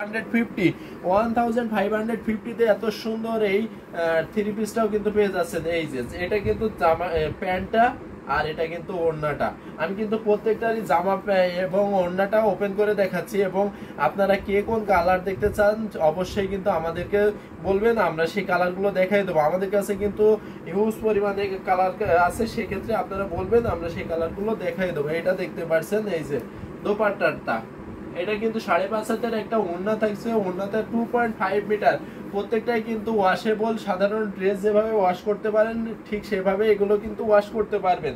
1550 এত সুন্দর এই থ্রি পিসটাও কিন্তু পেয়ে যাচ্ছেন। এই যে এটা কিন্তু জামা প্যান্টটা আর এটা কিন্তু ওড়নাটা। আমি কিন্তু প্রত্যেকটারই জামা এবং ওড়নাটা ওপেন করে দেখাচ্ছি, এবং আপনারা কে কোন কালার দেখতে চান অবশ্যই কিন্তু আমাদেরকে বলবেন, আমরা সেই কালারগুলো দেখাই দেবো। আমাদের কাছে কিন্তু হিউজ পরিমাণে কালার আছে, সেক্ষেত্রে আপনারা বলবেন, আমরা সেই কালারগুলো দেখাই দেবো। এটা দেখতে পাচ্ছেন এই যে দোপাট্টাটা, এটা কিন্তু 5.5 হাতের একটা ওড়না থাকছে, ওড়নাতে 2.5 মিটার। প্রত্যেকটাই কিন্তু ওয়াশেবল, সাধারণ ড্রেস যেভাবে ওয়াশ করতে পারেন ঠিক সেভাবে এগুলো কিন্তু ওয়াশ করতে পারবেন।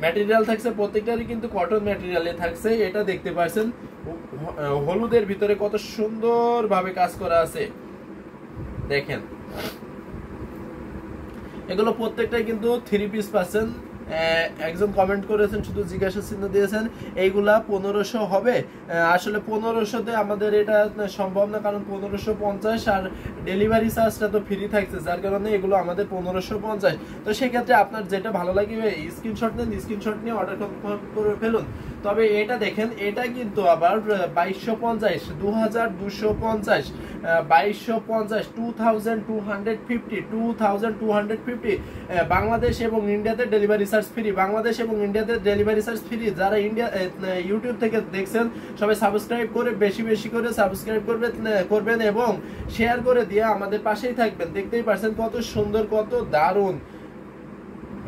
ম্যাটেরিয়াল থাকছে প্রত্যেকটারই কিন্তু কটন ম্যাটেরিয়ালে থাকছে। এটা দেখতে পাচ্ছেন হলুদের ভিতরে কত সুন্দর ভাবে কাজ করা আছে, দেখেন। এগুলো প্রত্যেকটাই কিন্তু থ্রি পিস পাচ্ছেন। একজন কমেন্ট করেছেন, শুধু জিজ্ঞাসা চিহ্ন দিয়েছেন এইগুলা 1500 হবে। আসলে 1500-তে আমাদের এটা সম্ভব না, কারণ 1550 আর ডেলিভারি চার্জটা তো ফ্রি থাকছে, যার কারণে এগুলো আমাদের 1550। তো সেক্ষেত্রে আপনার যেটা ভালো লাগে স্ক্রিনশট নেন, স্ক্রিনশট নিয়ে অর্ডার কনফার্ম করে ফেলুন। তবে এটা দেখেন, এটা কিন্তু আবার 2250, 2250, 2250, 2250 বাংলাদেশ এবং ইন্ডিয়াতে ডেলিভারি চার্জ ফ্রি। বাংলাদেশ এবং ইন্ডিয়াতে ডেলিভারি চার্জ ফ্রি। যারা ইউটিউব থেকে দেখছেন সবাই সাবস্ক্রাইব করে বেশি বেশি করে সাবস্ক্রাইব করবেন এবং শেয়ার করে দিয়ে আমাদের পাশেই থাকবেন। দেখতেই পাচ্ছেন কত সুন্দর, কত দারুণ।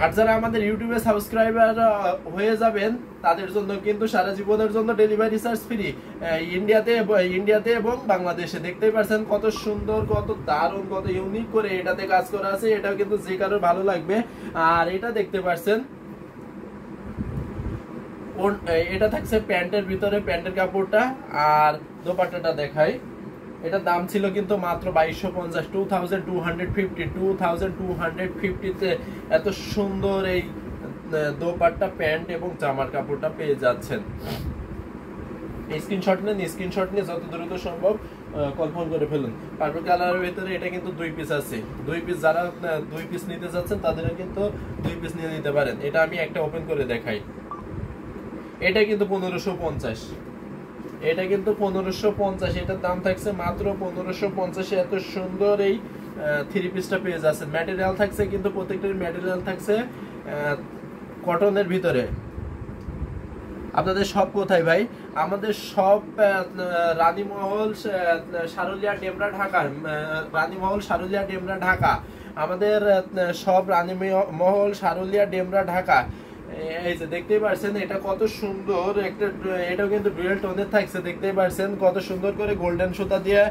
আর যারা আমাদের ইউটিউবে সাবস্ক্রাইবার হয়ে যাবেন তাদের জন্য কিন্তু সারা জীবনের জন্য ডেলিভারি চার্জ ফ্রি, ইন্ডিয়াতে এবং বাংলাদেশে। দেখতেই পাচ্ছেন কত সুন্দর, কত দারুণ, কত ইউনিক করে এটাতে কাজ করা আছে। এটাও কিন্তু যে কারোর ভালো লাগবে। আর এটা দেখতে পাচ্ছেন, এটা থাকছে প্যান্টের ভিতরে, প্যান্টের কাপড়টা। আর দোপাট্টাটা দেখাই, এটার দাম ছিল কিন্তু মাত্র 2250, 2250-তে এত সুন্দর এই দোপাট্টা, প্যান্ট এবং জামার কাপড়টা পেয়ে যাচ্ছেন। স্ক্রিনশট নেন, স্ক্রিনশট নিয়ে যত দ্রুত সম্ভব কনফার্ম করে ফেলুন। পার্পল কালারের ভিতরে এটা কিন্তু 2 পিস আছে। 2 পিস, যারা 2 পিস নিতে যাচ্ছেন তাদের কিন্তু 2 পিস নিয়ে নিতে পারেন। এটা আমি একটা ওপেন করে দেখাই। এটা কিন্তু 1550, এটা কিন্তু 1550, এটার দাম থাকছে মাত্র 1550। এত সুন্দর এই থ্রি পিসটা পেয়ে যাচ্ছেন। ম্যাটেরিয়াল থাকছে কিন্তু প্রত্যেকটার ম্যাটেরিয়াল থাকছে কটনের ভিতরে। আপনাদের সব কোথায় ভাই? আমাদের সব রানীমহল, সারুলিয়া, ডেমরা, ঢাকা। রানীমহল, সারুলিয়া, ডেমরা, ঢাকা। আমাদের সব রানীমহল, সারুলিয়া, ডেমরা, ঢাকা। এই যে দেখতেই পাচ্ছেন এটা কত সুন্দর একটা, এটাও কিন্তু ডুয়েল টোনের থাকছে। দেখতেই পাচ্ছেন কত সুন্দর করে গোল্ডেন সুতা দিয়ে,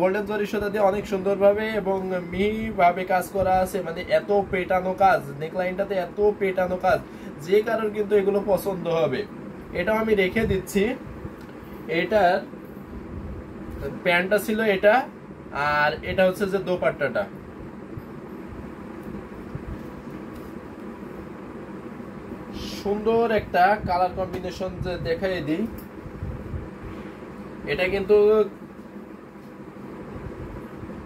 গোল্ডেন জরি সুতা দিয়ে অনেক সুন্দরভাবে এবং মিহি ভাবে কাজ করা আছে। মানে এত পেটানো কাজ, নেকলাইনটাতে এত পেটানো কাজ, যে কারণ কিন্তু এগুলো পছন্দ হবে। এটাও আমি রেখে দিচ্ছি। এটার প্যান্টটা ছিল এটা, আর এটা হচ্ছে যে দোপাট্টাটা। সুন্দর একটা কালার কম্বিনেশন যে দেখাই দিই। এটা কিন্তু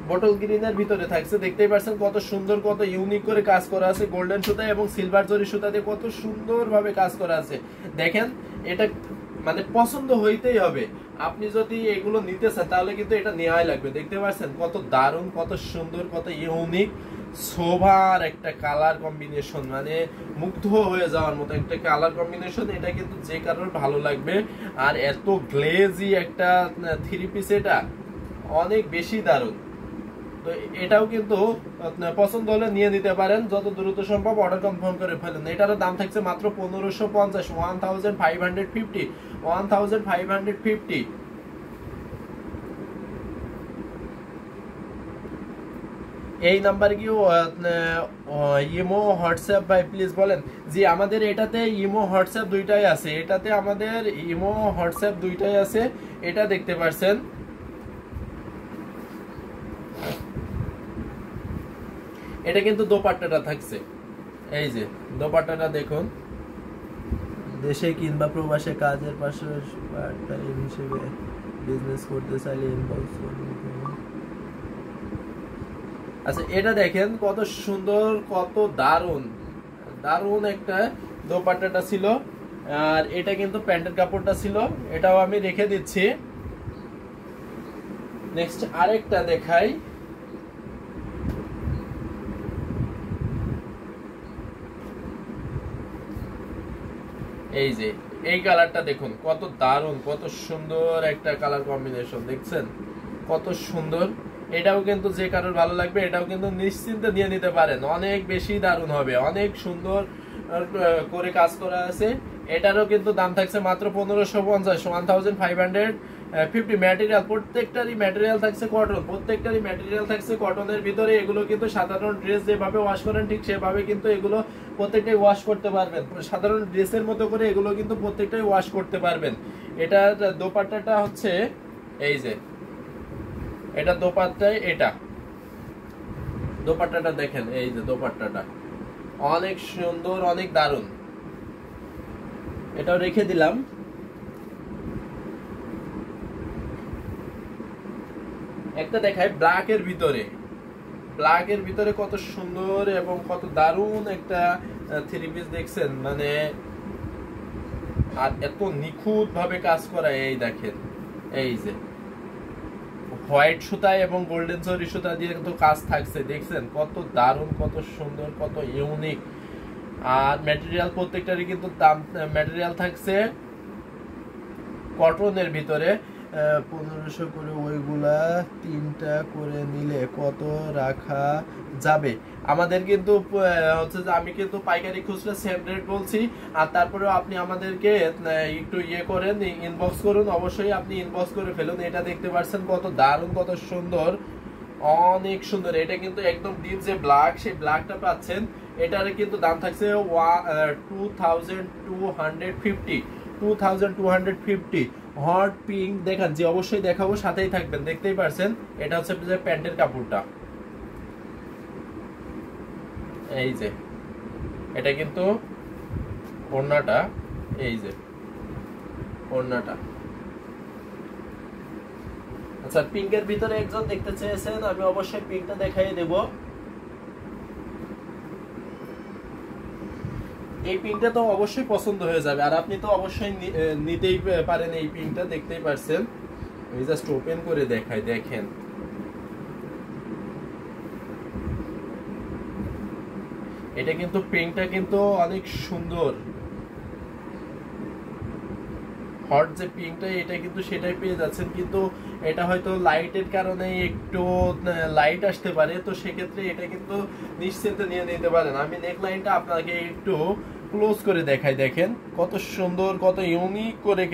বটল গ্রিনের ভিতরে থাকছে। দেখতেই পাচ্ছেন কত সুন্দর, কত ইউনিক করে কাজ করা আছে। গোল্ডেন সুতা এবং সিলভার জরি সুতা দিয়ে কত সুন্দর ভাবে কাজ করা আছে। দেখেন, এটা মানে পছন্দ হইতেই হবে। আপনি যদি এগুলো নিতে চান তাহলে কিন্তু এটা নেওয়াই লাগবে। দেখতে পাচ্ছেন কত দারুণ, কত সুন্দর, কত ইউনিক সোভার একটা কালার কম্বিনেশন, মানে মুগ্ধ হয়ে যাওয়ার মতো একটা কালার কম্বিনেশন। এটা কিন্তু যে কারোর ভালো লাগবে। আর এত গ্লেজি একটা থ্রি পিস, এটা অনেক বেশি দারুণ। তো এটাও কিন্তু পছন্দ হলে নিয়ে নিতে পারেন, যত দ্রুত সম্ভব অর্ডার কনফার্ম করে ফেলুন। এটারও দাম থাকছে মাত্র 1550, 1550। এই নাম্বার কি ইমো হোয়াটসঅ্যাপ ভাই প্লিজ বলেন? জি, আমাদের এটাতে ইমো হোয়াটসঅ্যাপ দুইটাই আছে। এটাতে আমাদের ইমো হোয়াটসঅ্যাপ দুইটাই আছে। এটা দেখতে পাচ্ছেন, এটা কিন্তু দোপাট্টাটা থাকছে। এই যে দোপাট্টাটা দেখুন। দেশে কিংবা প্রবাসে কাজের পাশে পার্ট টাইম হিসেবে বিজনেস করতে চাইলে ইনবক্স করুন। আচ্ছা, এটা দেখেন কত সুন্দর, কত দারুণ, দারুণ একটা দোপাট্টাটা ছিল। আর এটা কিন্তু প্যান্টের কাপড়টা ছিল, এটাও আমি রেখে দিচ্ছি। নেক্সট আরেকটা দেখাই। এই যে এই কালারটা দেখুন, কত দারুণ, কত সুন্দর একটা কালার কম্বিনেশন, দেখছেন কত সুন্দর। এটাও কিন্তু যে কারোর ভালো লাগবে, এটাও কিন্তু নিশ্চিন্তে নিয়ে নিতে পারেন, অনেক বেশি দারুণ হবে, অনেক সুন্দর করে কাজ করা আছে। এটারও কিন্তু দাম থাকছে মাত্র 1550, 1550 ম্যাটেরিয়াল, প্রত্যেকটারই ম্যাটেরিয়াল থাকছে কটন, প্রত্যেকটারই ম্যাটেরিয়াল থাকছে কটনের ভিতরে। এগুলো কিন্তু সাধারণ ড্রেস যেভাবে ওয়াশ করেন ঠিক সেভাবে কিন্তু এগুলো প্রত্যেকটাই ওয়াশ করতে পারবেন, সাধারণ ড্রেসের মতো করে এগুলো কিন্তু প্রত্যেকটাই ওয়াশ করতে পারবেন। এটা দোপাট্টাটা হচ্ছে এই যে, এটা দোপাট্টায়, এটা দোপাট্টাটা দেখেন, এই যে দোপাট্টাটা অনেক সুন্দর, অনেক দারুণ। এটাও রেখে দিলাম। একটা দেখায় ব্ল্যাকের ভিতরে, ব্ল্যাকের ভিতরে কত সুন্দর এবং কত দারুণ একটা থ্রি পিস, দেখছেন মানে, আর এত নিখুঁত ভাবে কাজ করা। এই দেখেন, এই যে হোয়াইট সুতা এবং গোল্ডেন জরি সুতা দিয়ে কিন্তু কাজ থাকছে, দেখছেন কত দারুণ, কত সুন্দর, কত ইউনিক। আর ম্যাটেরিয়াল প্রত্যেকটারই কিন্তু দাম, ম্যাটেরিয়াল থাকছে কটনের ভিতরে। 1500 করে, ওইগুলা 3টা করে নিলে কত রাখা যাবে? আমাদের কিন্তু হচ্ছে যে আমি কিন্তু পাইকারি খুচরা সেম রেট বলছি। আর তারপরেও আপনি আমাদেরকে একটু ইয়ে করেন, ইনবক্স করুন, অবশ্যই আপনি ইনবক্স করে ফেলুন। এটা দেখতে পাচ্ছেন কত দারুণ, কত সুন্দর, অনেক সুন্দর। এটা কিন্তু একদম ডিপ যে ব্ল্যাক, সেই ব্ল্যাকটা পাচ্ছেন। এটার কিন্তু দাম থাকছে 2250। হট পিঙ্ক দেখান যে, অবশ্যই দেখাবো, সাথেই থাকবেন, দেখতেই পারছেন। এটা হচ্ছে যে প্যান্টের কাপড়টা, এই যে এটা কিন্তু ওড়নাটা, এই যে ওড়নাটা। আচ্ছা, পিঙ্কের ভিতরে একজন দেখতে চেয়েছেন, আমি অবশ্যই পিঙ্কটা দেখাই দেব। এই পিঙ্কটা তো অবশ্যই পছন্দ হয়ে যাবে, আর আপনি তো অবশ্যই নিতেই পারেন এই পিঙ্কটা, দেখতেই পারছেন। আমি জাস্ট ওপেন করে দেখাই, দেখেন এটা কিন্তু পিঙ্কটা কিন্তু অনেক সুন্দর। হট যে পিঙ্কটা, এটা কিন্তু সেটাই পেয়ে যাচ্ছেন, কিন্তু এটা হয়তো লাইটের কারণে একটু লাইট আসতে পারে, তো সেক্ষেত্রে এটা কিন্তু নিশ্চিন্তে নিয়ে নিতে পারেন। আমি নেক লাইনটা আপনাকে একটু ক্লোজ করে দেখাই, দেখেন কত সুন্দর, কত ইউনিক করে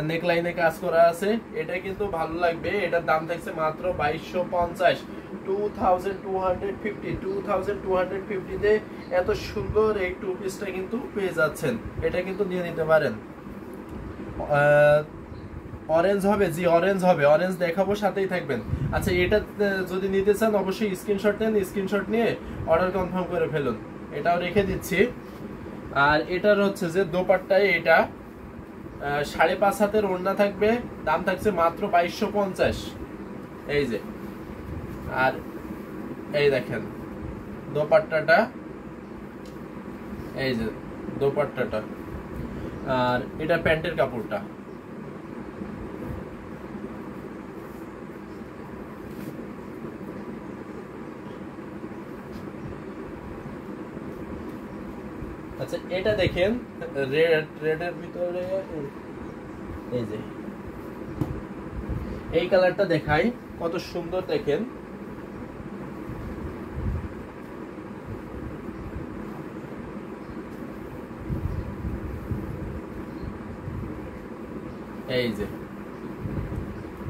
নেক লাইনে কাজ করা আছে। এটা কিন্তু ভালো লাগবে। এটার দাম থাকছে মাত্র 2250, 2250 তে এত সুন্দর এই টু পিসটা কিন্তু পেয়ে যাচ্ছেন। এটা কিন্তু নিয়ে নিতে পারেন। অরেঞ্জ হবে, জি অরেঞ্জ হবে, অরেঞ্জ দেখাবো, সাথেই থাকবেন। আচ্ছা, এটা যদি নিতে চান অবশ্যই স্ক্রিনশট নেন, স্ক্রিনশট নিয়ে অর্ডার কনফার্ম করে ফেলুন। এটাও রেখে দিচ্ছি। আর এটার হচ্ছে যে দোপাট্টায়, এটা 5.5 হাতের ওড়না থাকবে, দাম থাকছে মাত্র 2250, এই যে। আর এই দেখেন দোপাট্টাটা, এই যে দোপাট্টাটা। আর এটা প্যান্টের কাপড়টা, আচ্ছা এটা দেখেন রেডের ভিতরে, এই যে এই কালারটা দেখাই, কত সুন্দর দেখেন। এই যে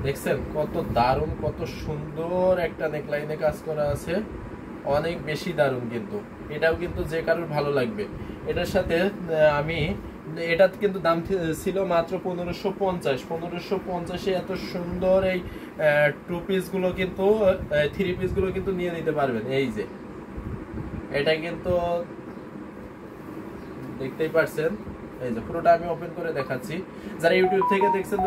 দেখছেন কত দারুণ, কত সুন্দর একটা নেকলাইনে কাজ করা আছে, অনেক বেশি দারুণ। কিন্তু এটাও কিন্তু যে কারোর ভালো লাগবে। এটার সাথে আমি, এটা কিন্তু দাম ছিল মাত্র 1550। এত সুন্দর এই টু পিস গুলো কিন্তু, থ্রি পিস গুলো কিন্তু নিয়ে নিতে পারবেন। এই যে এটা কিন্তু দেখতেই পারছেন, এই যে পুরোটা আমি ওপেন করে দেখাচ্ছি। যারা ইউটিউব থেকে দেখছেন